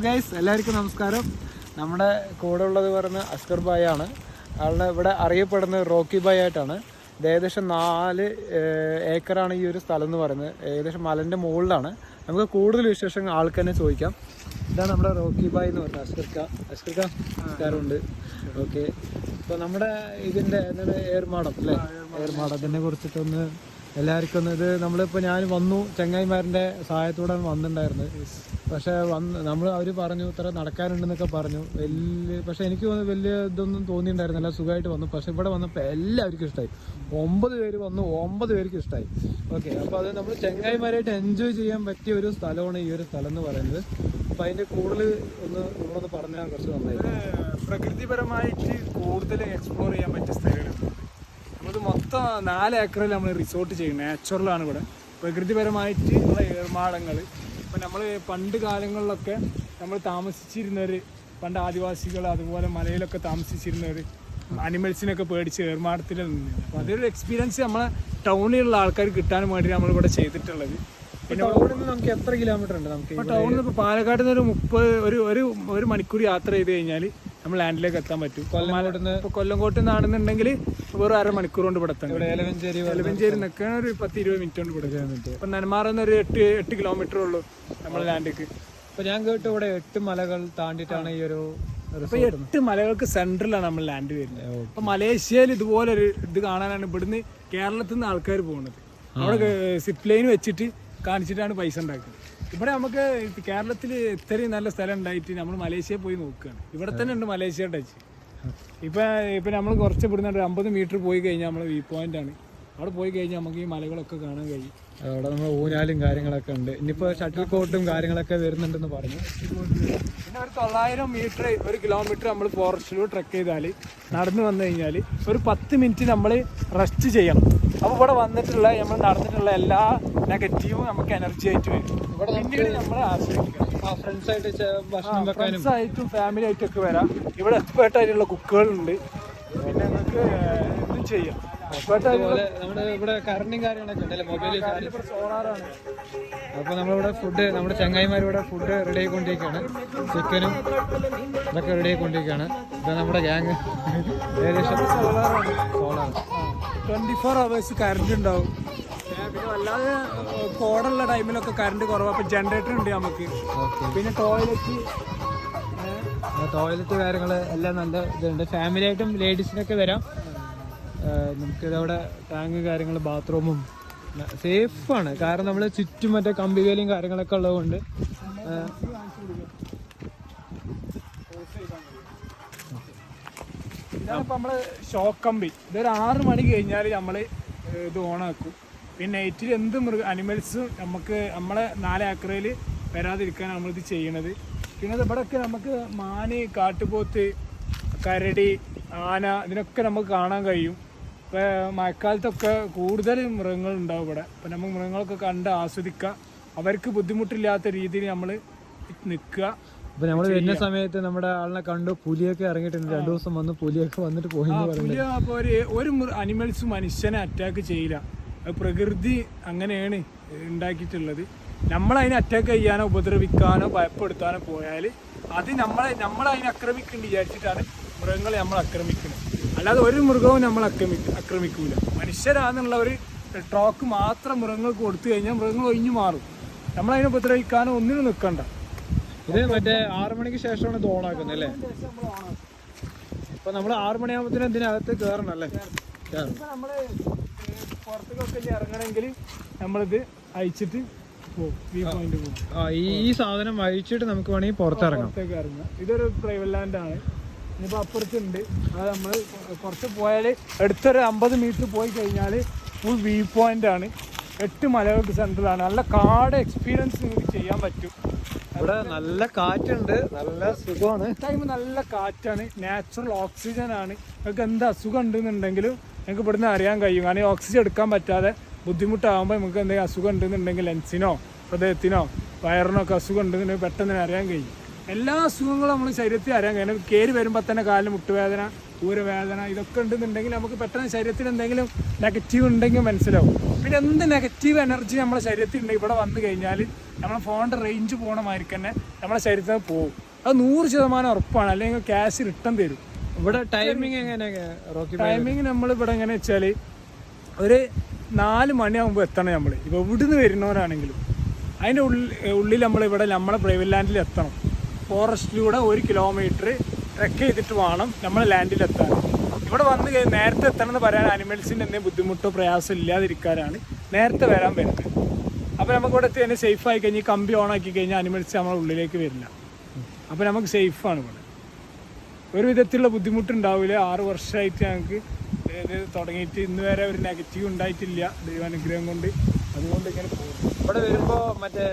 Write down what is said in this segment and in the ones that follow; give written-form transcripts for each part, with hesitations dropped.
Guys എല്ലാവർക്കും നമസ്കാരം. നമ്മുടെ കൂടെ ഉള്ളത് പറയുന്നത് അസ്കർ ബായ് ആണ്. ആളുടെ ഇവിടെ അറിയപ്പെടുന്നത് റോക്കി ബായ് ആയിട്ടാണ്. ഇത് ഏകദേശം 4 ഏക്കറാണ് ഈ ഒരു സ്ഥലം എന്ന് പറയുന്നത്. ഏകദേശം മലൻ്റെ മുകളിലാണ്. നമുക്ക് കൂടുതൽ വിശേഷങ്ങൾ ആൾക്ക് തന്നെ ചോദിക്കാം. ഇതാണ് നമ്മുടെ റോക്കി ബായ് എന്ന് പറഞ്ഞത്. അസ്കർക്ക നമസ്കാരമുണ്ട്. ഓക്കെ, ഇപ്പോൾ നമ്മുടെ ഇതിൻ്റെ എന്താണ് ഏർമാടം അല്ലേ, ഏർമാടത്തിനെ കുറിച്ചിട്ടൊന്ന് എല്ലാവർക്കും ഒന്ന് ഇത് നമ്മളിപ്പോൾ ഞാൻ വന്നു ചങ്ങായിമാരുടെ സഹായത്തോടെ വന്നിട്ടുണ്ടായിരുന്നത്. പക്ഷേ അവർ പറഞ്ഞു ഇത്ര നടക്കാനുണ്ടെന്നൊക്കെ പറഞ്ഞു. പക്ഷേ എനിക്ക് വലിയ ഇതൊന്നും തോന്നിയിട്ടുണ്ടായിരുന്നില്ല. സുഖമായിട്ട് വന്നു. പക്ഷേ ഇവിടെ വന്നപ്പോൾ എല്ലാവർക്കും ഇഷ്ടമായി. 9 പേര് വന്നു, 9 പേർക്കും ഇഷ്ടമായി. ഓക്കെ, അപ്പോൾ അത് നമ്മൾ ചങ്ങായിമാരായിട്ട് എൻജോയ് ചെയ്യാൻ പറ്റിയ ഒരു സ്ഥലമാണ് ഈ ഒരു സ്ഥലം എന്ന് പറയുന്നത്. അപ്പോൾ അതിൻ്റെ കൂടുതൽ നമ്മളൊന്ന് പറഞ്ഞാൽ കുറച്ച് നന്നായിരുന്നു. പ്രകൃതിപരമായിട്ട് കൂടുതൽ എക്സ്പ്ലോർ ചെയ്യാൻ പറ്റിയ സ്ഥലമാണ്. നമുക്ക് മൊത്തം 4 ഏക്കറിൽ നമ്മൾ റിസോർട്ട് ചെയ്യും. നാച്ചുറലാണ് ഇവിടെ. പ്രകൃതിപരമായിട്ട് ഉള്ള ഏർമാടങ്ങൾ. ഇപ്പം നമ്മൾ പണ്ട് കാലങ്ങളിലൊക്കെ നമ്മൾ താമസിച്ചിരുന്നവർ, പണ്ട് ആദിവാസികൾ അതുപോലെ മലയിലൊക്കെ താമസിച്ചിരുന്നവർ അനിമൽസിനൊക്കെ പേടിച്ച് ഏർമാടത്തിൽ നിന്ന്. അപ്പോൾ അതൊരു എക്സ്പീരിയൻസ് നമ്മളെ ടൗണിലുള്ള ആൾക്കാർ കിട്ടാനും വേണ്ടി നമ്മളിവിടെ ചെയ്തിട്ടുള്ളത്. പിന്നെ ടൗണിൽ നിന്ന് നമുക്ക് എത്ര കിലോമീറ്റർ ഉണ്ട്? നമുക്ക് ഇപ്പോൾ ടൗണിൽ നിന്ന് ഇപ്പോൾ പാലക്കാട് നിന്ന് ഒരു മണിക്കൂർ യാത്ര ചെയ്ത് കഴിഞ്ഞാൽ നമ്മൾ ലാൻഡിലേക്ക് എത്താൻ പറ്റും. ഇപ്പോൾ കൊല്ലംകോട്ട് നിന്നാണെന്നുണ്ടെങ്കിൽ വെറും 1/2 മണിക്കൂർ കൊണ്ട് ഇവിടെ എത്താൻ. എലവഞ്ചേരി നിൽക്കാൻ ഒരു 10-20 മിനിറ്റ് കൊണ്ട് ഇവിടെ. ഇപ്പം നെന്മാറന്ന് ഒരു 8 കിലോമീറ്റർ ഉള്ളൂ നമ്മൾ ലാൻഡിലേക്ക്. അപ്പോൾ ഞാൻ കേട്ടു ഇവിടെ 8 മലകൾ താണ്ടിയിട്ടാണ് ഈ ഒരു. അപ്പോൾ 8 മലകൾക്ക് സെൻട്രലാണ് നമ്മൾ ലാൻഡ് വരുന്നത്. അപ്പോൾ മലേഷ്യയിൽ ഇതുപോലെ ഒരു ഇത് കാണാനാണ് ഇവിടുന്ന് കേരളത്തിൽ നിന്ന് ആൾക്കാർ പോകുന്നത്. അവിടെ സിപ്പ് ലൈൻ വെച്ചിട്ട് കാണിച്ചിട്ടാണ് പൈസ ഉണ്ടാക്കുന്നത്. ഇവിടെ നമുക്ക് കേരളത്തിൽ ഇത്രയും നല്ല സ്ഥലം ഉണ്ടായിട്ട് നമ്മൾ മലേഷ്യയിൽ പോയി നോക്കുകയാണ്. ഇവിടെ തന്നെ ഉണ്ട് മലേഷ്യ ടച്ച്. ഇപ്പം നമ്മൾ കുറച്ച് ഇവിടുന്ന് 50 മീറ്റർ പോയി കഴിഞ്ഞാൽ നമ്മൾ വ്യൂ പോയിന്റ് ആണ്. അവിടെ പോയി കഴിഞ്ഞാൽ നമുക്ക് ഈ മലകളൊക്കെ കാണാൻ കഴിയും. അവിടെ നമ്മൾ ഊഞ്ഞാലും കാര്യങ്ങളൊക്കെ ഉണ്ട്. ഇനിയിപ്പോൾ ഷട്ടിൽ കോട്ടും കാര്യങ്ങളൊക്കെ വരുന്നുണ്ടെന്ന് പറഞ്ഞു. പിന്നെ ഒരു 900 മീറ്റർ 1 കിലോമീറ്റർ നമ്മൾ ഫോറസ്റ്റിലൂടെ ട്രെക്ക് ചെയ്താൽ നടന്നു വന്നു കഴിഞ്ഞാൽ ഒരു 10 മിനിറ്റ് നമ്മൾ റെസ്റ്റ് ചെയ്യണം. അപ്പോൾ ഇവിടെ വന്നിട്ടുള്ള നമ്മൾ നടന്നിട്ടുള്ള എല്ലാ നെഗറ്റീവും നമുക്ക് എനർജി ആയിട്ട് വരും. ഇവിടെ പിന്നീട് നമ്മൾ ആശ്രയിക്കണം. ഫ്രണ്ട്സായിട്ടും ഫാമിലി ആയിട്ടൊക്കെ വരാം. ഇവിടെ എക്സ്പേർട്ട് ആയിട്ടുള്ള കുക്കുകളുണ്ട്. പിന്നെ നമുക്ക് ഇതും ചെയ്യാം. നമ്മുടെ ഇവിടെ കറണ്ടും കാര്യങ്ങളൊക്കെ ഉണ്ടല്ലേ, മൊബൈൽ സോളാറാണ്. അപ്പോൾ നമ്മളിവിടെ ഫുഡ്, നമ്മുടെ ചങ്ങായിമാരിവിടെ ഫുഡ് റെഡി ആയിക്കൊണ്ടിരിക്കുകയാണ്. ചിക്കനും ഇതൊക്കെ റെഡി ആയിക്കൊണ്ടിരിക്കുകയാണ്. ഇത് നമ്മുടെ ഗ്യാങ് ഏകദേശം സോളാറാണ്. 24 hours കറണ്ട് ഉണ്ടാവും. പിന്നെ വല്ലാതെ കോടുള്ള ടൈമിലൊക്കെ കറണ്ട് കുറവാണ്. അപ്പോൾ ജനറേറ്റർ ഉണ്ട് നമുക്ക്. പിന്നെ ടോയ്ലറ്റ് കാര്യങ്ങൾ എല്ലാം നല്ല ഇതുണ്ട്. ഫാമിലി ആയിട്ടും ലേഡീസിനൊക്കെ വരാം. നമുക്കിതവിടെ ടാങ്ക് കാര്യങ്ങൾ, ബാത്റൂമും സേഫാണ്. കാരണം നമ്മൾ ചുറ്റും മറ്റേ കമ്പിവേലിയും കാര്യങ്ങളൊക്കെ ഉള്ളതുകൊണ്ട്. ഇതാണിപ്പോൾ നമ്മൾ ഷോക്ക് കമ്പി. ഇതൊരു 6 മണി കഴിഞ്ഞാൽ നമ്മൾ ഇത് ഓണാക്കും. പിന്നെ നൈറ്റിൽ എന്ത് അനിമൽസും നമ്മളെ 4 ഏക്കറിൽ വരാതിരിക്കാനാണ് നമ്മളിത് ചെയ്യണത്. പിന്നെ ഇവിടെയൊക്കെ നമുക്ക് മാന്, കാട്ടുപോത്ത്, കരടി, ആന ഇതിനൊക്കെ നമുക്ക് കാണാൻ കഴിയും. ഇപ്പോൾ മഴക്കാലത്തൊക്കെ കൂടുതൽ മൃഗങ്ങളുണ്ടാവും ഇവിടെ. അപ്പോൾ നമുക്ക് മൃഗങ്ങളൊക്കെ കണ്ട് ആസ്വദിക്കുക. അവർക്ക് ബുദ്ധിമുട്ടില്ലാത്ത രീതിയിൽ നമ്മൾ നിൽക്കുക. അപ്പോൾ നമ്മൾ വരുന്ന സമയത്ത് നമ്മുടെ ആളിനെ കണ്ടു. പുലിയൊക്കെ ഇറങ്ങിയിട്ടുണ്ട്. 2 ദിവസം വന്ന് പുലിയൊക്കെ വന്നിട്ട് പോയി. പുലി അപ്പോൾ ഒരു അനിമൽസും മനുഷ്യനെ അറ്റാക്ക് ചെയ്യില്ല. പ്രകൃതി അങ്ങനെയാണ് ഉണ്ടാക്കിയിട്ടുള്ളത്. നമ്മളതിനെ അറ്റാക്ക് ചെയ്യാനോ ഉപദ്രവിക്കാനോ ഭയപ്പെടുത്താനോ പോയാൽ അത് നമ്മളതിനെ ആക്രമിക്കുന്നുണ്ട് വിചാരിച്ചിട്ടാണ് മൃഗങ്ങളെ നമ്മൾ ആക്രമിക്കുന്നത്. അല്ലാതെ ഒരു മൃഗവും നമ്മൾ ആക്രമിക്കൂല. മനുഷ്യരാന്നുള്ള ഒരു ട്രോക്ക് മാത്രം മൃഗങ്ങൾക്ക് കൊടുത്തു കഴിഞ്ഞാൽ മൃഗങ്ങൾ ഒഴിഞ്ഞു മാറും. നമ്മളതിനെ ഉപദ്രവിക്കാനോ ഒന്നിനും നിൽക്കണ്ട. ഇത് മറ്റേ 6 മണിക്ക് ശേഷമാണ് ഇത് ഓണാക്കുന്നത് അല്ലേ? ഇപ്പം നമ്മൾ 6 മണിയാകുമ്പോഴത്തേനും ഇതിനകത്ത് കയറണം അല്ലേ? നമ്മൾ പുറത്തേക്കൊക്കെ ഇറങ്ങണമെങ്കിൽ നമ്മളിത് അയച്ചിട്ട് പോകും. വ്യൂ പോയിന്റ് പോകും. ഈ സാധനം അഴിച്ചിട്ട് നമുക്ക് വേണമെങ്കിൽ പുറത്തിറങ്ങാം. ഇതൊരു പ്രൈവറ്റ് ലാൻഡാണ്. ഇനിയിപ്പോൾ അപ്പുറത്തുണ്ട്. അത് നമ്മൾ കുറച്ച് പോയാൽ അടുത്തൊരു 50 മീറ്റർ പോയി കഴിഞ്ഞാൽ ഫുൾ വ്യൂ പോയിന്റ് ആണ്. 8 മലകൾക്ക് സെൻട്രലാണ്. നല്ല കാട് എക്സ്പീരിയൻസ് നിങ്ങൾക്ക് ചെയ്യാൻ പറ്റും. ഇവിടെ നല്ല കാറ്റുണ്ട്, നല്ല സുഖമാണ്. ടൈം നല്ല കാറ്റാണ്, നാച്ചുറൽ ഓക്സിജൻ ആണ്. നിങ്ങൾക്ക് എന്ത് അസുഖം ഉണ്ടെന്നുണ്ടെങ്കിലും നിങ്ങൾക്ക് ഇവിടുന്ന് അറിയാൻ കഴിയും. കാരണം ഈ ഓക്സിജൻ എടുക്കാൻ പറ്റാതെ ബുദ്ധിമുട്ടാകുമ്പോൾ നമുക്ക് എന്തെങ്കിലും അസുഖം ഉണ്ടെന്നുണ്ടെങ്കിൽ ലെൻസിനോ ഹൃദയത്തിനോ വയറിനോ ഒക്കെ അസുഖം ഉണ്ടെന്നുണ്ടെങ്കിൽ പെട്ടെന്ന് അറിയാൻ കഴിയും. എല്ലാ അസുഖങ്ങളും നമ്മൾ ശരീരത്തിൽ അറിയാൻ കഴിയും. കയറി വരുമ്പോൾ തന്നെ കാലിന് മുട്ടുവേദന, ഊരവേദന ഇതൊക്കെ ഉണ്ടെന്നുണ്ടെങ്കിൽ നമുക്ക് പെട്ടെന്ന് ശരീരത്തിൽ എന്തെങ്കിലും നെഗറ്റീവ് ഉണ്ടെങ്കിൽ മനസ്സിലാവും. പിന്നെ എന്ത് നെഗറ്റീവ് എനർജി നമ്മുടെ ശരീരത്തിൽ ഉണ്ടെങ്കിൽ ഇവിടെ വന്നു കഴിഞ്ഞാൽ നമ്മളെ ഫോണിൻ്റെ റേഞ്ച് പോകണ മാതിരി തന്നെ നമ്മുടെ ശരീരത്തിൽ പോകും. അത് 100% ഉറപ്പാണ്. അല്ലെങ്കിൽ ക്യാഷ് റിട്ടേൺ തരും. ഇവിടെ ടൈമിങ് എങ്ങനെയാണ് റോക്കി? ടൈമിങ് നമ്മളിവിടെ എങ്ങനെ വെച്ചാൽ ഒരു 4 മണിയാകുമ്പോൾ എത്തണം. നമ്മൾ ഇപ്പോൾ ഇവിടുന്ന് വരുന്നവരാണെങ്കിലും അതിൻ്റെ ഉള്ളിൽ നമ്മളിവിടെ നമ്മളെ പ്രൈവറ്റ് ലാൻഡിൽ എത്തണം. ഫോറസ്റ്റിലൂടെ 1 കിലോമീറ്റർ ട്രെക്ക് ചെയ്തിട്ട് വേണം നമ്മൾ ലാൻഡിലെത്താൻ. ഇവിടെ വന്ന് നേരത്തെ എത്തണം എന്ന് പറയാൻ അനിമൽസിൻ്റെ എന്തെങ്കിലും ബുദ്ധിമുട്ടോ പ്രയാസം ഇല്ലാതിരിക്കാനാണ് നേരത്തെ വരാൻ വരുന്നത്. അപ്പോൾ നമുക്ക് ഇവിടെ തന്നെ സേഫ് ആയി കഴിഞ്ഞ് കമ്പി ഓൺ ആക്കി കഴിഞ്ഞാൽ അനിമൽസ് നമ്മളെ ഉള്ളിലേക്ക് വരില്ല. അപ്പോൾ നമുക്ക് സേഫാണ് ഇവിടെ. ഒരു വിധത്തിലുള്ള ബുദ്ധിമുട്ടുണ്ടാവില്ല. 6 വർഷമായിട്ട് ഞങ്ങൾക്ക് ഇത് തുടങ്ങിയിട്ട് ഇന്ന് വരെ ഒരു നെഗറ്റീവ് ഉണ്ടായിട്ടില്ല ദൈവാനുഗ്രഹം കൊണ്ട്. അതുകൊണ്ട് ഇങ്ങനെ പോകും. ഇവിടെ വരുമ്പോൾ മറ്റേ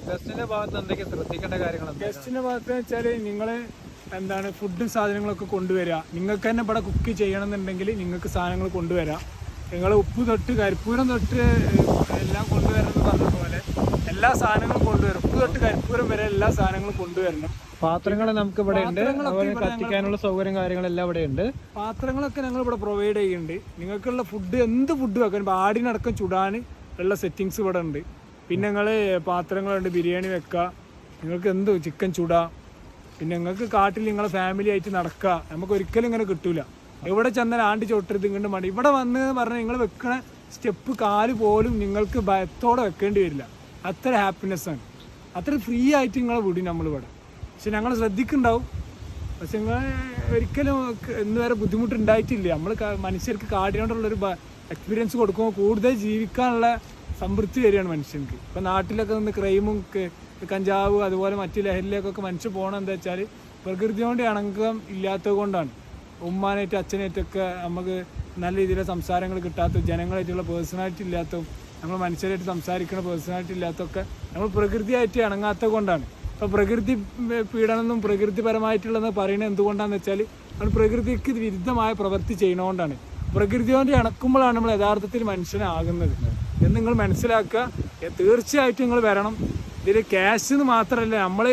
ഗസ്റ്റിൻ്റെ ഭാഗത്ത് എന്തൊക്കെ ശ്രദ്ധിക്കേണ്ട കാര്യങ്ങൾ? ഗസ്റ്റിൻ്റെ ഭാഗത്ത് വെച്ചാൽ നിങ്ങൾ എന്താണ് ഫുഡും സാധനങ്ങളൊക്കെ കൊണ്ടുവരിക. നിങ്ങൾക്ക് തന്നെ ഇവിടെ കുക്ക് ചെയ്യണമെന്നുണ്ടെങ്കിൽ നിങ്ങൾക്ക് സാധനങ്ങൾ കൊണ്ടുവരാം. നിങ്ങൾ ഉപ്പ് തൊട്ട് കരിപ്പൂരം തൊട്ട് എല്ലാം കൊണ്ടുവരണം എന്ന് പറഞ്ഞ പോലെ എല്ലാ സാധനങ്ങളും കൊണ്ടുവരും. ഉപ്പ് തൊട്ട് കരിപ്പൂരം വരെ എല്ലാ സാധനങ്ങളും കൊണ്ടുവരണം. പാത്രങ്ങൾ നമുക്ക് ഇവിടെ ഉണ്ട്. കത്തിക്കാനുള്ള സൗകര്യം കാര്യങ്ങളെല്ലാം ഇവിടെ ഉണ്ട്. പാത്രങ്ങളൊക്കെ ഞങ്ങൾ ഇവിടെ പ്രൊവൈഡ് ചെയ്യുന്നുണ്ട്. നിങ്ങൾക്കുള്ള ഫുഡ് എന്ത് ഫുഡ് വെക്കാൻ ആടിനടക്കം ചുടാൻ ഉള്ള സെറ്റിങ്സ് ഇവിടെ ഉണ്ട്. പിന്നെ നിങ്ങൾ പാത്രങ്ങളുണ്ട്, ബിരിയാണി വെക്കുക, നിങ്ങൾക്ക് എന്ത് ചിക്കൻ ചുടാം. പിന്നെ നിങ്ങൾക്ക് കാട്ടിൽ നിങ്ങളെ ഫാമിലി ആയിട്ട് നടക്കുക. നമുക്ക് ഒരിക്കലും ഇങ്ങനെ കിട്ടൂല. എവിടെ ചെന്നാൽ ആണ്ടി ചോട്ടരുത് ഇങ്ങോട്ട് മടി. ഇവിടെ വന്ന് പറഞ്ഞാൽ നിങ്ങൾ വെക്കണ സ്റ്റെപ്പ് കാല് പോലും നിങ്ങൾക്ക് ഭയത്തോടെ വെക്കേണ്ടി വരില്ല. അത്ര ഹാപ്പിനെസ്സാണ്. അത്ര ഫ്രീ ആയിട്ട് നിങ്ങളെ വിടും നമ്മളിവിടെ. പക്ഷെ ഞങ്ങൾ ശ്രദ്ധിക്കുന്നുണ്ടാവും. പക്ഷെ നിങ്ങൾ ഒരിക്കലും ഇന്ന് വരെ ബുദ്ധിമുട്ടുണ്ടായിട്ടില്ല. നമ്മൾ മനുഷ്യർക്ക് കാടിനോടുള്ളൊരു എക്സ്പീരിയൻസ് കൊടുക്കുമ്പോൾ കൂടുതൽ ജീവിക്കാനുള്ള സംതൃപ്തി വരികയാണ് മനുഷ്യർക്ക്. ഇപ്പം നാട്ടിലൊക്കെ നിന്ന് ക്രൈമും കഞ്ചാവ് അതുപോലെ മറ്റു ലഹരിയിലേക്കൊക്കെ മനുഷ്യർ പോകണം എന്താ വെച്ചാൽ പ്രകൃതിയോട് ഇണക്കം ഇല്ലാത്തത് കൊണ്ടാണ്. ഉമ്മാനായിട്ടും അച്ഛനായിട്ടൊക്കെ നമുക്ക് നല്ല രീതിയിലുള്ള സംസാരങ്ങൾ കിട്ടാത്ത, ജനങ്ങളായിട്ടുള്ള പേഴ്സണാലിറ്റി ഇല്ലാത്തതും നമ്മൾ മനുഷ്യരായിട്ട് സംസാരിക്കുന്ന പേഴ്സണാലിറ്റി ഇല്ലാത്തതൊക്കെ നമ്മൾ പ്രകൃതിയായിട്ട് ഇണങ്ങാത്തത് കൊണ്ടാണ്. ഇപ്പോൾ പ്രകൃതി പീഡനമെന്നും പ്രകൃതിപരമായിട്ടുള്ളതെന്ന് പറയുന്നത് എന്തുകൊണ്ടാണെന്ന് വെച്ചാൽ നമ്മൾ പ്രകൃതിക്ക് വിരുദ്ധമായ പ്രവൃത്തി ചെയ്യുന്നതുകൊണ്ടാണ്. പ്രകൃതിയോട് ഇണക്കുമ്പോഴാണ് നമ്മൾ യഥാർത്ഥത്തിൽ മനുഷ്യനാകുന്നത് എന്ന് നിങ്ങൾ മനസ്സിലാക്കുക. തീർച്ചയായിട്ടും നിങ്ങൾ വരണം. ഇതിൽ ക്യാഷ് എന്ന് മാത്രമല്ല, നമ്മൾ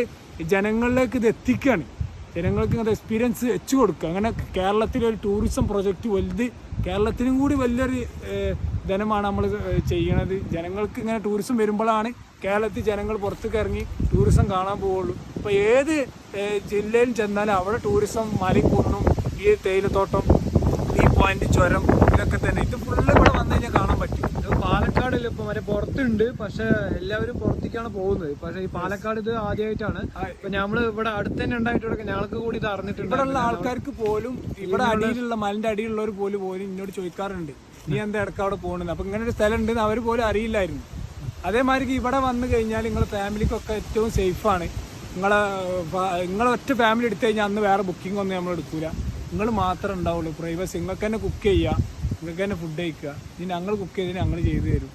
ജനങ്ങളിലേക്ക് ഇത് എത്തിക്കുകയാണ്. ജനങ്ങൾക്ക് ഇങ്ങനത്തെ എക്സ്പീരിയൻസ് വെച്ചു കൊടുക്കുക. അങ്ങനെ കേരളത്തിലൊരു ടൂറിസം പ്രൊജക്റ്റ് വലുത്, കേരളത്തിനും കൂടി വലിയൊരു ധനമാണ് നമ്മൾ ചെയ്യണത്. ജനങ്ങൾക്ക് ഇങ്ങനെ ടൂറിസം വരുമ്പോഴാണ് കേരളത്തിൽ ജനങ്ങൾ പുറത്തേക്ക് ഇറങ്ങി ടൂറിസം കാണാൻ പോവുള്ളൂ. ഇപ്പോൾ ഏത് ജില്ലയിൽ ചെന്നാലും അവിടെ ടൂറിസം മലയും കുന്നും ഈ തേയിലത്തോട്ടം ഈ പോയിന്റ് ചുരം ഇതൊക്കെ തന്നെ. ഇത് ഫുള്ള് ഇവിടെ വന്നു കഴിഞ്ഞാൽ കാണാൻ പറ്റും. പാലക്കാടിൽ ഇപ്പൊ മറ്റേ പുറത്തുണ്ട്, പക്ഷെ എല്ലാവരും പുറത്തേക്കാണ് പോകുന്നത്. പക്ഷെ ഈ പാലക്കാട് ഇത് ആദ്യമായിട്ടാണ്. ഇപ്പൊ നമ്മള് ഇവിടെ അടുത്ത് തന്നെ ഉണ്ടായിട്ട് ഞങ്ങൾക്ക് കൂടി ഇത് അറിഞ്ഞിട്ടുണ്ട്. ഇവിടെയുള്ള ആൾക്കാർക്ക് പോലും, ഇവിടെ അടിയിലുള്ള മലിന്റെ അടിയിലുള്ളവർ പോലും എന്നോട് ചോദിക്കാറുണ്ട്, നീ എന്താ ഇടയ്ക്ക് അവിടെ പോകുന്നത്? അപ്പൊ ഇങ്ങനെ ഒരു സ്ഥലം ഉണ്ടെന്ന് അവർ പോലും അറിയില്ലായിരുന്നു. അതേമാതിരി ഇവിടെ വന്നു കഴിഞ്ഞാൽ നിങ്ങളെ ഫാമിലിക്കൊക്കെ ഏറ്റവും സേഫാണ്. നിങ്ങളെ ഒറ്റ ഫാമിലി എടുത്തു കഴിഞ്ഞാൽ അന്ന് വേറെ ബുക്കിംഗ് ഒന്നും നമ്മൾ എടുക്കൂല. നിങ്ങൾ മാത്രമേ ഉണ്ടാവുള്ളൂ. പ്രൈവസി. നിങ്ങൾക്ക് തന്നെ കുക്ക് ചെയ്യുക, നിങ്ങൾക്ക് തന്നെ ഫുഡ് കഴിക്കുക. ഇനി ഞങ്ങൾ കുക്ക് ചെയ്ത് ഞങ്ങൾ ചെയ്തു തരും.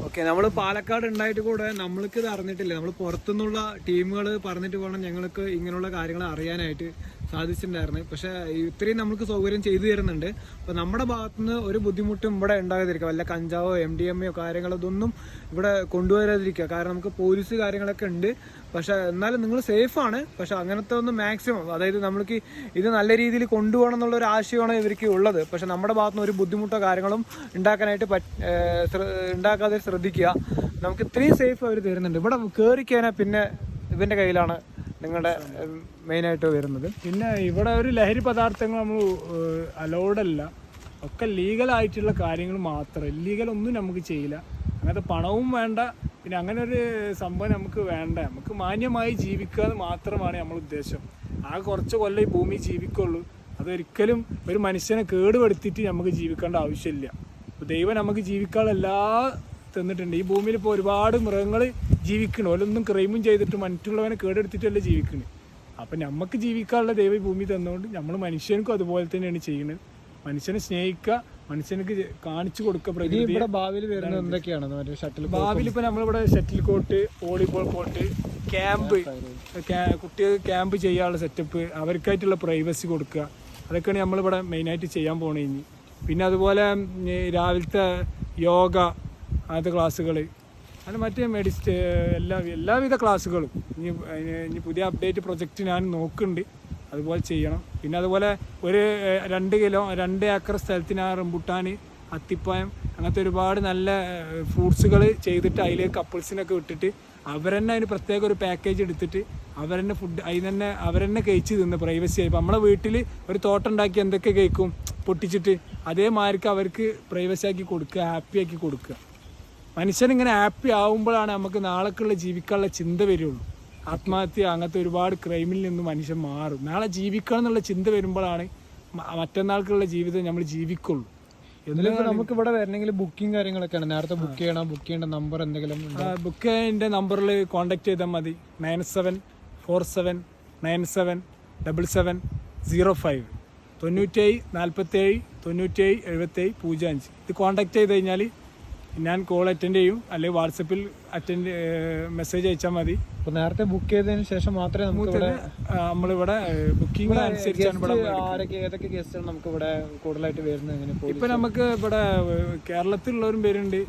ഓക്കെ, നമ്മൾ പാലക്കാട് ഉണ്ടായിട്ട് കൂടെ നമ്മൾക്ക് ഇത് അറിഞ്ഞിട്ടില്ല. നമ്മൾ പുറത്തുനിന്നുള്ള ടീമുകൾ പറഞ്ഞിട്ട് വേണം ഞങ്ങൾക്ക് ഇങ്ങനെയുള്ള കാര്യങ്ങൾ അറിയാനായിട്ട് സാധിച്ചിട്ടുണ്ടായിരുന്നു. പക്ഷേ ഇത്രയും നമുക്ക് സൗകര്യം ചെയ്തു തരുന്നുണ്ട്. അപ്പോൾ നമ്മുടെ ഭാഗത്തുനിന്ന് ഒരു ബുദ്ധിമുട്ടും ഇവിടെ ഉണ്ടാകാതിരിക്കുക. വല്ല കഞ്ചാവോ MDMA കാര്യങ്ങളോ ഇതൊന്നും ഇവിടെ കൊണ്ടുവരാതിരിക്കുക. കാരണം നമുക്ക് പോലീസ് കാര്യങ്ങളൊക്കെ ഉണ്ട്. പക്ഷേ എന്നാലും നിങ്ങൾ സേഫാണ്. പക്ഷെ അങ്ങനത്തെ ഒന്ന് മാക്സിമം, അതായത് നമ്മൾക്ക് ഇത് നല്ല രീതിയിൽ കൊണ്ടുപോകണം എന്നുള്ളൊരു ആശയമാണ് ഇവർക്ക് ഉള്ളത്. പക്ഷെ നമ്മുടെ ഭാഗത്തുനിന്ന് ഒരു ബുദ്ധിമുട്ടോ കാര്യങ്ങളും ഉണ്ടാക്കാനായിട്ട് ഉണ്ടാക്കാതെ ശ്രദ്ധിക്കുക. നമുക്ക് ഇത്രയും സേഫ് അവർ തരുന്നുണ്ട്. ഇവിടെ കയറി കഴിഞ്ഞാൽ പിന്നെ ഇവൻ്റെ കയ്യിലാണ് നിങ്ങളുടെ മെയിനായിട്ട് വരുന്നത്. പിന്നെ ഇവിടെ ഒരു ലഹരി പദാർത്ഥങ്ങൾ നമ്മൾ അലൗഡല്ല. ഒക്കെ ലീഗലായിട്ടുള്ള കാര്യങ്ങൾ മാത്രം. ഇല്ലീഗൽ ഒന്നും നമുക്ക് ചെയ്യില്ല. അങ്ങനത്തെ പണവും വേണ്ട, പിന്നെ അങ്ങനെ ഒരു സംഭവം നമുക്ക് വേണ്ട. നമുക്ക് മാന്യമായി ജീവിക്കുക എന്ന് മാത്രമാണ് നമ്മൾ ഉദ്ദേശം. ആ കുറച്ച് കൊല്ലം ഈ ഭൂമി ജീവിക്കുള്ളൂ. അതൊരിക്കലും ഒരു മനുഷ്യനെ കേടുപെടുത്തിയിട്ട് നമുക്ക് ജീവിക്കേണ്ട ആവശ്യമില്ല. ഇപ്പോൾ ദൈവം നമുക്ക് ജീവിക്കാനുള്ള എല്ലാ തന്നിട്ടുണ്ട്. ഈ ഭൂമിയിൽ ഇപ്പോൾ ഒരുപാട് മൃഗങ്ങൾ ജീവിക്കണം. ഓലൊന്നും ക്രൈമും ചെയ്തിട്ട് മറ്റുള്ളവനെ കേടെടുത്തിട്ടല്ലേ ജീവിക്കുന്നത്. അപ്പം നമുക്ക് ജീവിക്കാനുള്ള ദൈവം ഈ ഭൂമി തന്നുകൊണ്ട് നമ്മൾ മനുഷ്യർക്കും അതുപോലെ തന്നെയാണ് ചെയ്യുന്നത്. മനുഷ്യനെ സ്നേഹിക്കുക, മനുഷ്യനക്ക് കാണിച്ചു കൊടുക്കുക പ്രകൃതി. ഭാവിയിൽ വരുന്നത് എന്തൊക്കെയാണ്? ഭാവിയിൽ ഇപ്പോൾ നമ്മളിവിടെ shuttle court, volleyball court, camp, കുട്ടികൾക്ക് ക്യാമ്പ് ചെയ്യാനുള്ള സെറ്റപ്പ്, അവർക്കായിട്ടുള്ള പ്രൈവസി കൊടുക്കുക, അതൊക്കെയാണ് നമ്മളിവിടെ മെയിനായിട്ട് ചെയ്യാൻ പോണേ. ഇനി പിന്നെ അതുപോലെ രാവിലത്തെ യോഗ അങ്ങനത്തെ ക്ലാസ്സുകൾ, അങ്ങനെ മറ്റേ എല്ലാവിധ ക്ലാസ്സുകളും ഇനി പുതിയ അപ്ഡേറ്റ് പ്രൊജക്റ്റ് ഞാൻ നോക്കുന്നുണ്ട്. അതുപോലെ ചെയ്യണം. പിന്നെ അതുപോലെ ഒരു 2 ഏക്കർ സ്ഥലത്തിന് ആ റംബുട്ടാൻ, അത്തിപ്പഴം അങ്ങനത്തെ ഒരുപാട് നല്ല ഫ്രൂട്ട്സുകൾ ചെയ്തിട്ട് അതിലേക്ക് കപ്പിൾസിനൊക്കെ വിട്ടിട്ട് അവരെന്നെ അതിന് പ്രത്യേക ഒരു പാക്കേജ് എടുത്തിട്ട് അവരെന്നെ ഫുഡ് അതിന് തന്നെ അവരെന്നെ കഴിച്ച് തിന്ന് പ്രൈവസി ആയി. ഇപ്പം നമ്മളെ വീട്ടിൽ ഒരു തോട്ടം ഉണ്ടാക്കി എന്തൊക്കെ കഴിക്കും പൊട്ടിച്ചിട്ട്, അതേമാതിരിക്ക് അവർക്ക് പ്രൈവസി ആക്കി കൊടുക്കുക, ഹാപ്പി ആക്കി കൊടുക്കുക. മനുഷ്യനിങ്ങനെ ഹാപ്പി ആവുമ്പോഴാണ് നമുക്ക് നാളേക്കുള്ള ജീവിക്കാനുള്ള ചിന്ത വരുള്ളൂ. ആത്മഹത്യ അങ്ങനത്തെ ഒരുപാട് ക്രൈമിൽ നിന്ന് മനുഷ്യൻ മാറും. നാളെ ജീവിക്കണം എന്നുള്ള ചിന്ത വരുമ്പോഴാണ് മറ്റന്നാൾക്കുള്ള ജീവിതം നമ്മൾ ജീവിക്കുള്ളൂ. എന്നിട്ട് നമുക്ക് ഇവിടെ വരണമെങ്കിൽ ബുക്കിംഗ് കാര്യങ്ങളൊക്കെയാണ്. നേരത്തെ ബുക്ക് ചെയ്യേണ്ട നമ്പർ എന്തെങ്കിലും? ബുക്ക് ചെയ്യേണ്ട നമ്പറിൽ കോൺടാക്ട് ചെയ്താൽ മതി. 9747977705 97 47 97 77 05. ഇത് കോൺടാക്ട് ചെയ്ത് കഴിഞ്ഞാൽ ഞാൻ കോൾ അറ്റൻഡ് ചെയ്യും, അല്ലെങ്കിൽ വാട്സപ്പിൽ മെസ്സേജ് അയച്ചാൽ മതി. അപ്പോൾ നേരത്തെ ബുക്ക് ചെയ്തതിന് ശേഷം മാത്രമേ നമ്മളിവിടെ ബുക്കിംഗ് അനുസരിച്ചാണ് ഏതൊക്കെ ഗസ്റ്റാണ് നമുക്ക് ഇവിടെ കൂടുതലായിട്ട് വരുന്നത്? ഇപ്പം നമുക്ക് ഇവിടെ കേരളത്തിലുള്ളവരും വരുന്നുണ്ട്.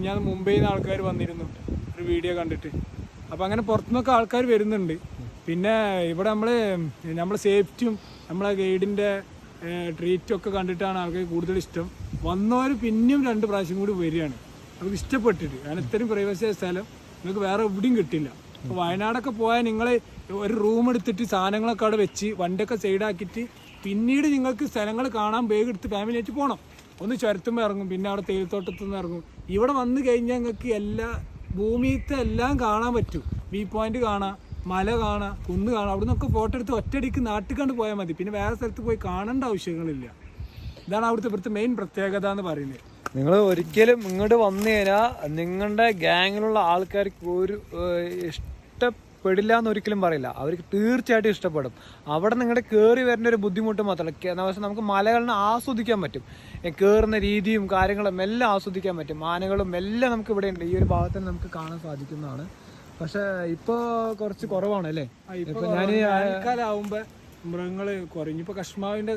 ഞാൻ മുംബൈയിൽ നിന്ന് ആൾക്കാർ വന്നിരുന്നു ഒരു വീഡിയോ കണ്ടിട്ട്. അപ്പം അങ്ങനെ പുറത്തുനിന്നൊക്കെ ആൾക്കാർ വരുന്നുണ്ട്. പിന്നെ ഇവിടെ നമ്മൾ സേഫ്റ്റിയും നമ്മളെ ഗൈഡിൻ്റെ ട്രീറ്റും ഒക്കെ കണ്ടിട്ടാണ് ആൾക്കാർ കൂടുതൽ ഇഷ്ടം. വന്നവർ പിന്നെയും 2 പ്രാവശ്യം കൂടി വരികയാണ് നമുക്ക് ഇഷ്ടപ്പെട്ടിട്ട്. കാരണം ഇത്രയും പ്രൈവസി ആയ സ്ഥലം നിങ്ങൾക്ക് വേറെ എവിടെയും കിട്ടില്ല. അപ്പോൾ വയനാടൊക്കെ പോയാൽ നിങ്ങൾ ഒരു റൂം എടുത്തിട്ട് സാധനങ്ങളൊക്കെ അവിടെ വെച്ച് വണ്ടിയൊക്കെ സൈഡാക്കിയിട്ട് പിന്നീട് നിങ്ങൾക്ക് സ്ഥലങ്ങൾ കാണാൻ ബാഗ് എടുത്ത് ഫാമിലി ആയിട്ട് പോകണം. ഒന്ന് ചുരത്തുമ്പോൾ ഇറങ്ങും, പിന്നെ അവിടെ തേയിലത്തോട്ടത്തു നിന്ന് ഇറങ്ങും. ഇവിടെ വന്നു കഴിഞ്ഞാൽ നിങ്ങൾക്ക് ഭൂമിയിലത്തെ എല്ലാം കാണാൻ പറ്റും. വ്യൂ പോയിന്റ് കാണാം, മല കാണാം, കുന്ന് കാണാം. അവിടെ നിന്നൊക്കെ ഫോട്ടോ എടുത്ത് ഒറ്റയടിക്ക് നാട്ടിൽ കണ്ട് പോയാൽ മതി. പിന്നെ വേറെ സ്ഥലത്ത് പോയി കാണേണ്ട ആവശ്യങ്ങളില്ല. ഇതാണ് ഇവിടുത്തെ മെയിൻ പ്രത്യേകത എന്ന് പറയുന്നത്. നിങ്ങൾ ഒരിക്കലും ഇങ്ങോട്ട് വന്നു കഴിഞ്ഞാൽ നിങ്ങളുടെ ഗ്യാങ്ങിലുള്ള ആൾക്കാർക്ക് ഒരു ഇഷ്ടപ്പെടില്ല എന്ന് ഒരിക്കലും പറയില്ല. അവർക്ക് തീർച്ചയായിട്ടും ഇഷ്ടപ്പെടും. അവിടെ നിങ്ങളുടെ കയറി വരുന്ന ഒരു ബുദ്ധിമുട്ട് മാത്രമല്ല, പക്ഷേ നമുക്ക് മലകളിനെ ആസ്വദിക്കാൻ പറ്റും. കയറുന്ന രീതിയും കാര്യങ്ങളും എല്ലാം ആസ്വദിക്കാൻ പറ്റും. ആനകളും എല്ലാം നമുക്ക് ഇവിടെ ഉണ്ട്. ഈ ഒരു ഭാഗത്ത് നമുക്ക് കാണാൻ സാധിക്കുന്നതാണ്. പക്ഷെ ഇപ്പൊ കുറച്ച് കുറവാണ് അല്ലേ? ഇപ്പൊ വേനൽക്കാലാവുമ്പോ മൃഗങ്ങള് കുറഞ്ഞു. ഇപ്പൊ കശ്മാവിന്റെ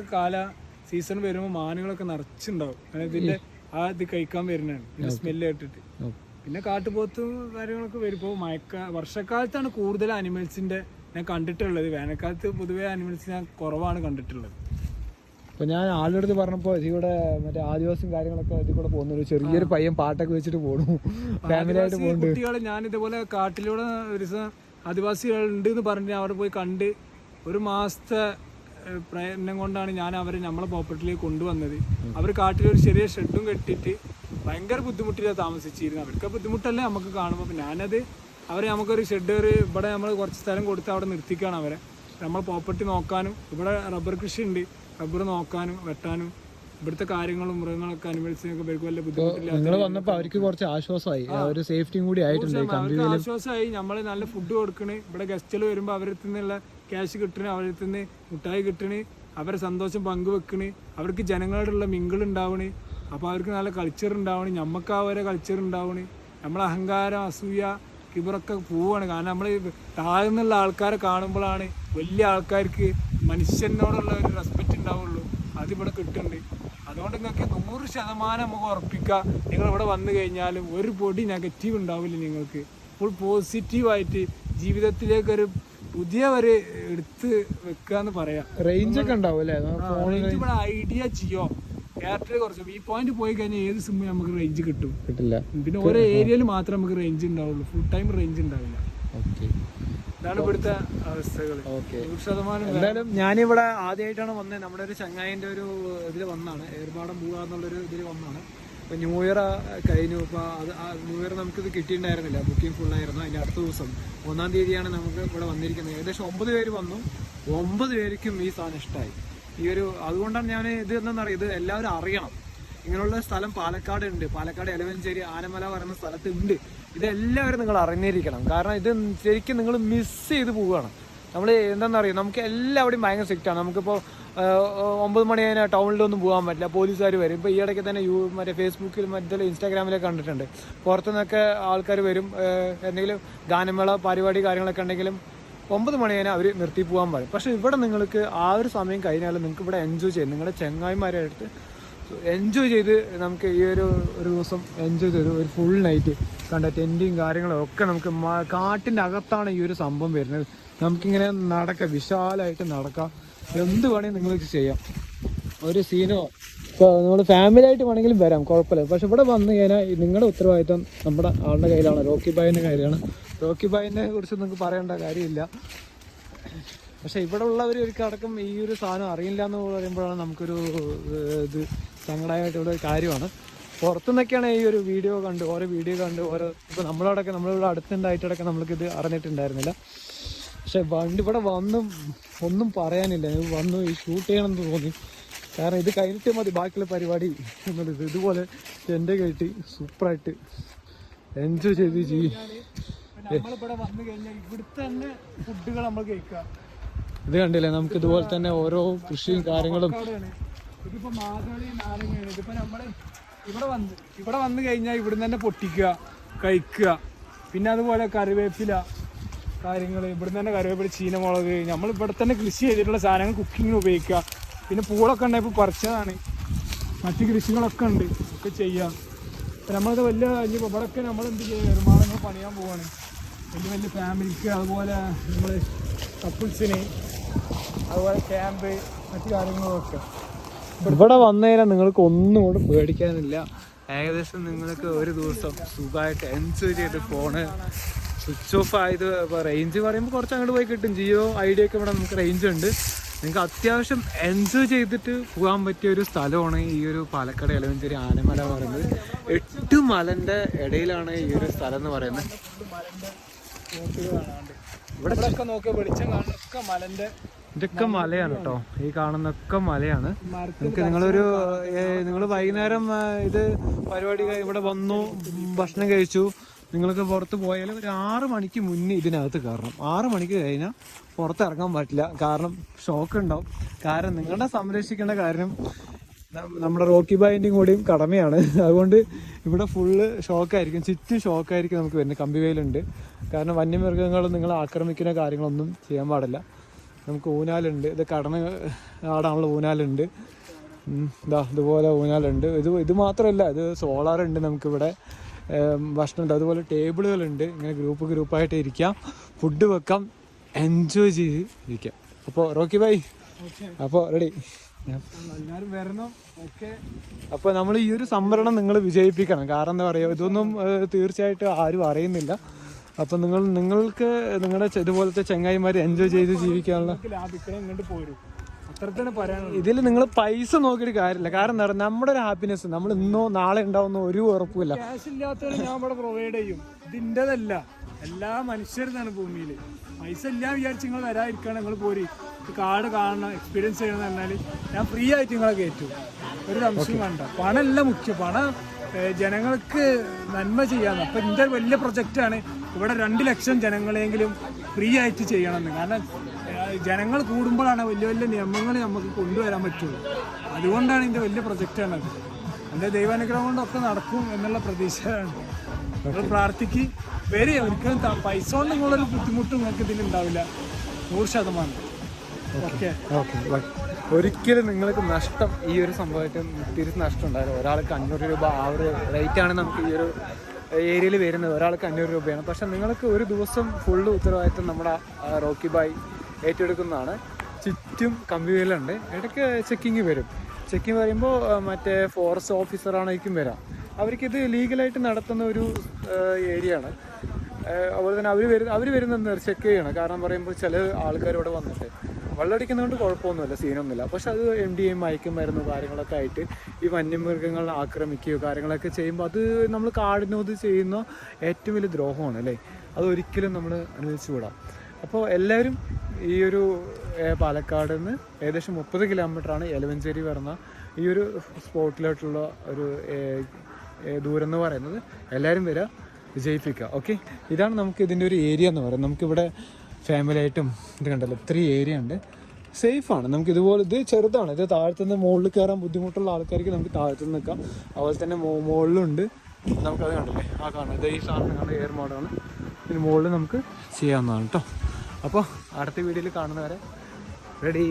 സീസൺ വരുമ്പോൾ മാനുകളൊക്കെ നിറച്ചുണ്ടാവും. ഇതിന്റെ ഇത് കഴിക്കാൻ വരുന്നതാണ് സ്മെല്ല് കേട്ടിട്ട്. പിന്നെ കാട്ടുപോത്തും കാര്യങ്ങളൊക്കെ വരുമ്പോ വർഷക്കാലത്താണ് കൂടുതൽ അനിമൽസിന്റെ ഞാൻ കണ്ടിട്ടുള്ളത്. വേനൽക്കാലത്ത് പൊതുവെ അനിമൽസ് ഞാൻ കുറവാണ് കണ്ടിട്ടുള്ളത്. ഇപ്പൊ ഞാൻ ആളുടെ പറഞ്ഞപ്പോ ഇതിലൂടെ മറ്റേ ആദിവാസിയും കാര്യങ്ങളൊക്കെ ഇതിൽ കൂടെ പോകുന്നു. ഒരു ചെറിയൊരു പയ്യൻ പാട്ടൊക്കെ വെച്ചിട്ട് പോകുന്നു, ഫാമിലി ആയിട്ട് പോകുന്നു. കുട്ടികൾ ഞാൻ ഇതുപോലെ കാട്ടിലൂടെ ഒരു ദിവസം ആദിവാസികൾ ഉണ്ട് എന്ന് പറഞ്ഞ് അവിടെ പോയി കണ്ട് 1 മാസത്തെ പ്രയത്നം കൊണ്ടാണ് ഞാൻ അവരെ നമ്മളെ പ്രോപ്പർട്ടിയിലേക്ക് കൊണ്ടുവന്നത്. അവർ കാട്ടിലൊരു ചെറിയ ഷെഡും കെട്ടിയിട്ട് ഭയങ്കര ബുദ്ധിമുട്ടിലാണ് താമസിച്ചിരുന്നത്. അവർക്ക് ബുദ്ധിമുട്ടല്ലേ നമുക്ക് കാണുമ്പോൾ. ഞാനത് നമുക്കൊരു ഷെഡ് ഇവിടെ നമ്മൾ കുറച്ച് സ്ഥലം കൊടുത്ത് അവിടെ നിർത്തിക്കുകയാണ് അവരെ. നമ്മൾ പ്രോപ്പർട്ടി നോക്കാനും ഇവിടെ റബ്ബർ കൃഷി ഉണ്ട്, റബ്ബർ നോക്കാനും വെട്ടാനും ഇവിടുത്തെ കാര്യങ്ങളും മൃഗങ്ങളൊക്കെ അനിമൽസിനൊക്കെ വല്ല ബുദ്ധിമുട്ടില്ല. അവർക്ക് കുറച്ച് ആശ്വാസമായി, ഒരു സേഫ്റ്റിയും കൂടി ആയിട്ടുണ്ട്. ആശ്വാസമായി. നമ്മൾ നല്ല ഫുഡ് കൊടുക്കണ്. ഇവിടെ ഗസ്റ്റുകൾ വരുമ്പോൾ അവരുടെ നിന്നുള്ള ക്യാഷ് കിട്ടണ്, അവരുടെ നിന്ന് മുട്ടായി കിട്ടണ്, അവരെ സന്തോഷം പങ്കുവെക്കണ്, അവർക്ക് ജനങ്ങളോടുള്ള മിങ്കിൾ ഉണ്ടാവണ്. അപ്പോൾ അവർക്ക് നല്ല കൾച്ചർ ഉണ്ടാവണ്, നമുക്ക് അവരെ കൾച്ചർ ഉണ്ടാവണ്. നമ്മളെ അഹങ്കാരം, അസൂയ, കിബറൊക്കെ പോവാണ്. കാരണം നമ്മൾ താഴ്ന്നുള്ള ആൾക്കാരെ കാണുമ്പോഴാണ് വലിയ ആൾക്കാർക്ക് മനുഷ്യനോടുള്ള ഒരു റെസ്പെക്റ്റ് ഉണ്ടാവുള്ളൂ. അതിവിടെ കിട്ടുന്നുണ്ട്. അതുകൊണ്ട് നിങ്ങൾക്ക് 100% നമുക്ക് ഉറപ്പിക്കാം, നിങ്ങളിവിടെ വന്നു കഴിഞ്ഞാലും ഒരു പൊടി നെഗറ്റീവ് ഉണ്ടാവില്ല. നിങ്ങൾക്ക് ഫുൾ പോസിറ്റീവായിട്ട് ജീവിതത്തിലേക്കൊരു പുതിയ എടുത്ത് വെക്കുക എന്ന് പറയാം. റേഞ്ച് ഒക്കെ ഉണ്ടാവും അല്ലേ? ഇവിടെ ഐഡിയ ജിയോ എയർടെൽ കുറച്ച് വ്യൂ പോയിന്റ് പോയി കഴിഞ്ഞാൽ ഏത് സിമ്മിൽ നമുക്ക് റേഞ്ച് കിട്ടില്ല. പിന്നെ ഓരോ ഏരിയയിൽ മാത്രമേ നമുക്ക് റേഞ്ച് ഉണ്ടാവുള്ളൂ, ഫുൾ ടൈം റേഞ്ച് ഉണ്ടാവില്ല. ഇതാണ് ഇവിടുത്തെ അവസ്ഥകൾ. 100%. എന്തായാലും ഞാനിവിടെ ആദ്യമായിട്ടാണ് വന്നത്. നമ്മുടെ ഒരു ചങ്ങായിൻ്റെ ഒരു ഇതിൽ വന്നാണ്, ഏർപ്പാടം പോകാന്നുള്ളൊരു ഇതിൽ വന്നാണ്. ഇപ്പം ന്യൂ ഇയർ കഴിഞ്ഞു. ഇപ്പോൾ ന്യൂ ഇയർ നമുക്കിത് കിട്ടിയിട്ടുണ്ടായിരുന്നില്ല, ബുക്കിംഗ് ഫുള്ളായിരുന്നു. അതിൻ്റെ അടുത്ത ദിവസം 1-ാം തീയതിയാണ് നമുക്ക് ഇവിടെ വന്നിരിക്കുന്നത്. ഏകദേശം 9 പേര് വന്നു. 9 പേർക്കും ഈ സാധനം ഇഷ്ടമായി. അതുകൊണ്ടാണ് ഞാൻ ഇത് എന്താണെന്നറിയാം, ഇത് എല്ലാവരും അറിയണം. ഇങ്ങനെയുള്ള സ്ഥലം പാലക്കാട് ഉണ്ട്. പാലക്കാട് എലവഞ്ചേരി ആനമല പറയുന്ന സ്ഥലത്തുണ്ട്. ഇതെല്ലാവരും നിങ്ങൾ അറിഞ്ഞിരിക്കണം. കാരണം ഇത് ശരിക്കും നിങ്ങൾ മിസ് ചെയ്ത് പോവുകയാണ്. നമ്മൾ എന്താണെന്നറിയാം, നമുക്ക് എല്ലാവരുടെയും ഭയങ്കര സ്ട്രിക്റ്റാണ്. നമുക്കിപ്പോൾ 9 മണി കഴിഞ്ഞാൽ ടൗണിലൊന്നും പോകാൻ പറ്റില്ല, പോലീസുകാർ വരും. ഇപ്പോൾ ഈ ഇടയ്ക്ക് തന്നെ മറ്റേ ഫേസ്ബുക്കിൽ മറ്റേ ഇൻസ്റ്റാഗ്രാമിലൊക്കെ കണ്ടിട്ടുണ്ട്. പുറത്തുനിന്നൊക്കെ ആൾക്കാർ വരും. എന്തെങ്കിലും ഗാനമേള പരിപാടി കാര്യങ്ങളൊക്കെ ഉണ്ടെങ്കിലും 9 മണി കഴിഞ്ഞാൽ അവർ നിർത്തി പോകാൻ പറയും. പക്ഷേ ഇവിടെ നിങ്ങൾക്ക് ആ ഒരു സമയം കഴിഞ്ഞാൽ നിങ്ങൾക്ക് ഇവിടെ എൻജോയ് ചെയ്യും. നിങ്ങളുടെ ചങ്ങായിമാരായിട്ട് എൻജോയ് ചെയ്ത് നമുക്ക് ഈ ഒരു ദിവസം എൻജോയ് ചെയ്ത് ഒരു ഫുൾ നൈറ്റ് കണ്ട ടെൻറ്റും കാര്യങ്ങളും ഒക്കെ നമുക്ക് കാട്ടിൻ്റെ അകത്താണ് ഈ ഒരു സംഭവം വരുന്നത്. നമുക്കിങ്ങനെ നടക്കാം, വിശാലമായിട്ട് നടക്കാം, എന്ത് വേണമെങ്കിൽ നിങ്ങൾക്ക് ചെയ്യാം. ഒരു സീനോ ഇപ്പോൾ നമ്മൾ ഫാമിലി ആയിട്ട് വേണമെങ്കിലും വരാം, കുഴപ്പമില്ല. പക്ഷെ ഇവിടെ വന്നു കഴിഞ്ഞാൽ നിങ്ങളുടെ ഉത്തരവാദിത്വം നമ്മുടെ ആളുടെ കയ്യിലാണ്, റോക്കി ബായിൻ്റെ കയ്യിലാണ്. റോക്കി ബായിനെ കുറിച്ച് നിങ്ങൾക്ക് പറയേണ്ട കാര്യമില്ല. പക്ഷെ ഇവിടെ ഉള്ളവർ ഒരിക്കടക്കം ഈ ഒരു സാധനം അറിയില്ല എന്ന് പറയുമ്പോഴാണ് നമുക്കൊരു ഇത് സങ്കടമായിട്ടുള്ള ഒരു കാര്യമാണ്. പുറത്തുനിന്നൊക്കെയാണ് ഈ ഒരു വീഡിയോ കണ്ട് ഓരോ ഇപ്പോൾ നമ്മളിവിടെ അടുത്തുണ്ടായിട്ടൊക്കെ നമ്മൾക്കിത് അറിഞ്ഞിട്ടുണ്ടായിരുന്നില്ല. പക്ഷെ ഇവിടെ വന്നും ഒന്നും പറയാനില്ല, വന്നു ഈ ഷൂട്ട് ചെയ്യണമെന്ന് തോന്നി. കാരണം ഇത് കഴിഞ്ഞിട്ട് മതി ബാക്കിയുള്ള പരിപാടി എന്നുള്ളത്. ഇതുപോലെ ടെൻ്റ് കയറ്റി സൂപ്പറായിട്ട് എൻജോയ് ചെയ്ത് നമ്മളിവിടെ വന്നു കഴിഞ്ഞാൽ ഇവിടുത്തെ തന്നെ ഫുഡുകൾ നമ്മൾ കഴിക്കുക. ഇത് കണ്ടില്ലേ, നമുക്ക് ഇതുപോലെ തന്നെ ഓരോ കൃഷിയും കാര്യങ്ങളും. ഇതിപ്പോ മാതളി നാരങ്ങയാണ്. ഇതിപ്പോ നമ്മള് ഇവിടെ വന്നു കഴിഞ്ഞാൽ ഇവിടുന്ന് തന്നെ പൊട്ടിക്കുക, കഴിക്കുക. പിന്നെ അതുപോലെ കറിവേപ്പില കാര്യങ്ങൾ, ഇവിടുന്ന് തന്നെ കറിവേപ്പില, ചീനമുളക്, നമ്മൾ ഇവിടെ തന്നെ കൃഷി ചെയ്തിട്ടുള്ള സാധനങ്ങൾ കുക്കിങ്ങിന് ഉപയോഗിക്കുക. പിന്നെ പൂളൊക്കെ ഉണ്ടായപ്പോൾ പറിച്ചതാണ്. മറ്റ് കൃഷികളൊക്കെ ഉണ്ട്, ഒക്കെ ചെയ്യാം. അപ്പം നമ്മളത് വലിയ ഇവിടെയൊക്കെ നമ്മൾ എന്ത് ചെയ്യുക, നിർമ്മാണങ്ങൾ പണിയാൻ പോവാണ്. വലിയ ഫാമിലിക്ക്, അതുപോലെ നമ്മൾ കപ്പിൾസിന്, അതുപോലെ ക്യാമ്പ്, മറ്റു കാര്യങ്ങളൊക്കെ. ഇവിടെ വന്നു കഴിഞ്ഞാൽ നിങ്ങൾക്ക് ഒന്നും കൊണ്ട് പേടിക്കാനില്ല. ഏകദേശം നിങ്ങൾക്ക് ഒരു ദിവസം സുഖമായിട്ട് എൻജോയ് ചെയ്ത് ഫോണ് സ്വിച്ച് ഓഫ് ആയത്. ഇപ്പോൾ റേഞ്ച് പറയുമ്പോൾ കുറച്ച് അങ്ങോട്ട് പോയി കിട്ടും. ജിയോ ഐഡിയ ഒക്കെ ഇവിടെ നമുക്ക് റേഞ്ച് ഉണ്ട്. നിങ്ങൾക്ക് അത്യാവശ്യം എൻജോയ് ചെയ്തിട്ട് പോകാൻ പറ്റിയ ഒരു സ്ഥലമാണ് ഈ ഒരു പാലക്കാട് എലവഞ്ചേരി ആനമല പറയുന്നത്. 8 മലൻ്റെ ഇടയിലാണ് ഈ ഒരു സ്ഥലം എന്ന് പറയുന്നത്. ഇവിടെ നോക്കിയ വെളിച്ചം കാണുന്നൊക്കെ മലന്റെ, ഇതൊക്കെ മലയാണ് കേട്ടോ. ഈ കാണുന്നൊക്കെ മലയാണ്. നിങ്ങൾക്ക് നിങ്ങൾ വൈകുന്നേരം ഇത് പരിപാടി ഇവിടെ വന്നു, ഭക്ഷണം കഴിച്ചു, നിങ്ങൾക്ക് പുറത്ത് പോയാൽ ഒരു 6 മണിക്ക് മുന്നേ ഇതിനകത്ത് കയറണം. 6 മണിക്ക് കഴിഞ്ഞാൽ പുറത്തിറങ്ങാൻ പറ്റില്ല, കാരണം ഷോക്ക് ഉണ്ടാവും. കാരണം നിങ്ങളുടെ സംരക്ഷിക്കേണ്ട കാര്യം നമ്മുടെ റോക്കി ബായിൻ്റെയും കൂടിയും കടമയാണ്. അതുകൊണ്ട് ഇവിടെ ഫുള്ള് ഷോക്കായിരിക്കും, ചുറ്റും ഷോക്കായിരിക്കും നമുക്ക് വരുന്നത്. കമ്പിവേലുണ്ട്, കാരണം വന്യമൃഗങ്ങൾ നിങ്ങളെ ആക്രമിക്കുന്ന കാര്യങ്ങളൊന്നും ചെയ്യാൻ പാടില്ല. നമുക്ക് ഊനാലുണ്ട്, ഇത് കടന്ന് ആടാനുള്ള ഊനാലുണ്ട്. ഇതുപോലെ ഊനാലുണ്ട്. ഇത് മാത്രമല്ല, ഇത് സോളാറുണ്ട് നമുക്കിവിടെ, ഭക്ഷണമുണ്ട്, അതുപോലെ ടേബിളുകളുണ്ട്. ഇങ്ങനെ ഗ്രൂപ്പായിട്ട് ഇരിക്കാം, ഫുഡ് വെക്കാം, എൻജോയ് ചെയ്ത് ഇരിക്കാം. അപ്പോൾ റോക്കി ബായ്, അപ്പോൾ റെഡി. അപ്പോൾ നമ്മൾ ഈ ഒരു സംവരണം നിങ്ങൾ വിജയിപ്പിക്കണം. കാരണം എന്താ പറയുക, ഇതൊന്നും തീർച്ചയായിട്ടും ആരും അറിയുന്നില്ല. അപ്പം നിങ്ങൾക്ക് നിങ്ങളുടെ ഇതുപോലത്തെ ചങ്ങായിമാർ എൻജോയ് ചെയ്ത് ജീവിക്കാനുള്ള ഇതിൽ നിങ്ങൾ പൈസ നോക്കിയിട്ട് കാര്യമില്ല. കാരണം എന്താ പറയുക, നമ്മുടെ ഒരു ഹാപ്പിനെസ് നമ്മൾ ഇന്നോ നാളെ ഉണ്ടാവുന്ന ഒരു ഉറപ്പുമില്ല. ക്യാഷ് ഇല്ലാത്തവരെ ഞാൻ ഇവിടെ പ്രൊവൈഡ് ചെയ്യും. ഇതിൻ്റെതല്ല, എല്ലാ മനുഷ്യരുതാണ് ഭൂമിയിൽ. പൈസ ഇല്ല വിചാരിച്ച് നിങ്ങൾ വരാതിരിക്കുകയാണ്. നിങ്ങൾ പോരി, കാട് കാണണം, എക്സ്പീരിയൻസ് ചെയ്യണമെന്ന് പറഞ്ഞാൽ ഞാൻ ഫ്രീ ആയിട്ട് നിങ്ങളെ കയറ്റും, ഒരു സംശയം വേണ്ട. പണമല്ല മുഖ്യം, പണം ജനങ്ങൾക്ക് നന്മ ചെയ്യാന്ന്. അപ്പം ഇതിൻ്റെ വലിയ പ്രൊജക്റ്റാണ്. ഇവിടെ 2 ലക്ഷം ജനങ്ങളെങ്കിലും ഫ്രീ ആയിട്ട് ചെയ്യണമെന്ന്. കാരണം ജനങ്ങൾ കൂടുമ്പോഴാണ് വലിയ വലിയ നിയമങ്ങൾ നമുക്ക് കൊണ്ടുവരാൻ പറ്റുള്ളൂ. അതുകൊണ്ടാണ് ഇതിൻ്റെ വലിയ പ്രൊജക്റ്റാണത്. എൻ്റെ ദൈവാനുഗ്രഹം കൊണ്ടൊക്കെ നടക്കും എന്നുള്ള പ്രതീക്ഷയാണ്. നിങ്ങൾ പ്രാർത്ഥിക്ക്, വരെ ഒരിക്കലും പൈസ കൊണ്ട് നിങ്ങളൊരു ബുദ്ധിമുട്ടും നിങ്ങൾക്ക് ഇതിലുണ്ടാവില്ല, 100%. ഓക്കെ. ഒരിക്കലും നിങ്ങൾക്ക് നഷ്ടം ഈ ഒരു സംഭവമായിട്ട് തിരിച്ച് നഷ്ടം ഉണ്ടാവില്ല. ഒരാൾക്ക് 500 രൂപ ആ ഒരു റേറ്റാണ് നമുക്ക് ഈ ഒരു ഏരിയയിൽ വരുന്നത്. ഒരാൾക്ക് 500 രൂപയാണ്. പക്ഷെ നിങ്ങൾക്ക് ഒരു ദിവസം ഫുള്ള് ഉത്തരവാദിത്വം നമ്മുടെ റോക്കി ബായ് ഏറ്റെടുക്കുന്നതാണ്. ചുറ്റും കമ്പിവേലുണ്ട്, ഇടയ്ക്ക് ചെക്കിങ് വരും. ചെക്കിങ് വരുമ്പോൾ മറ്റേ ഫോറസ്റ്റ് ഓഫീസറാണേക്കും വരാം. അവർക്കിത് ലീഗലായിട്ട് നടത്തുന്ന ഒരു ഏരിയ ആണ്. അതുപോലെ തന്നെ അവർ വരുന്നത് ചെക്ക് ചെയ്യണം. കാരണം പറയുമ്പോൾ ചില ആൾക്കാർ ഇവിടെ വന്നിട്ട് വെള്ളമടിക്കുന്നതുകൊണ്ട് കുഴപ്പമൊന്നുമില്ല, സീനൊന്നുമില്ല. പക്ഷെ അത് MDA മയക്കുമരുന്ന് കാര്യങ്ങളൊക്കെ ആയിട്ട് ഈ വന്യമൃഗങ്ങളെ ആക്രമിക്കുകയോ കാര്യങ്ങളൊക്കെ ചെയ്യുമ്പോൾ അത് നമ്മൾ കാടിനോട് ചെയ്യുന്ന ഏറ്റവും വലിയ ദ്രോഹമാണ് അല്ലേ. അതൊരിക്കലും നമ്മൾ അനുവദിച്ചുകൂടാം. അപ്പോൾ എല്ലാവരും ഈ ഒരു പാലക്കാട് നിന്ന് ഏകദേശം 30 കിലോമീറ്ററാണ് എലവഞ്ചേരി വരുന്ന ഈ ഒരു സ്പോട്ടിലോട്ടുള്ള ഒരു ദൂരം എന്ന് പറയുന്നത്. എല്ലാവരും വരിക, വിജയിപ്പിക്കുക. ഓക്കെ, ഇതാണ് നമുക്ക് ഇതിൻ്റെ ഒരു ഏരിയ എന്ന് പറയുന്നത്. നമുക്കിവിടെ ഫാമിലി ആയിട്ടും ഇത് കണ്ടല്ലോ, 3 ഏരിയ ഉണ്ട്, സേഫാണ്. നമുക്ക് ഇതുപോലെ, ഇത് ചെറുതാണ്, ഇത് താഴത്തുനിന്ന് മുകളിൽ കയറാൻ ബുദ്ധിമുട്ടുള്ള ആൾക്കാർക്ക് നമുക്ക് താഴത്തുനിന്ന് നിൽക്കാം. അതുപോലെ തന്നെ മുകളിലുണ്ട്, നമുക്കത് കണ്ടില്ലേ, ആ കാണാം, ഇത് ഈ സാധനം കാണുന്ന എയർ മോഡാണ്. ഇതിന് മുകളിൽ നമുക്ക് ചെയ്യാവുന്നതാണ് കേട്ടോ. അപ്പോൾ അടുത്ത വീഡിയോയിൽ കാണുന്നവരെ റെഡി.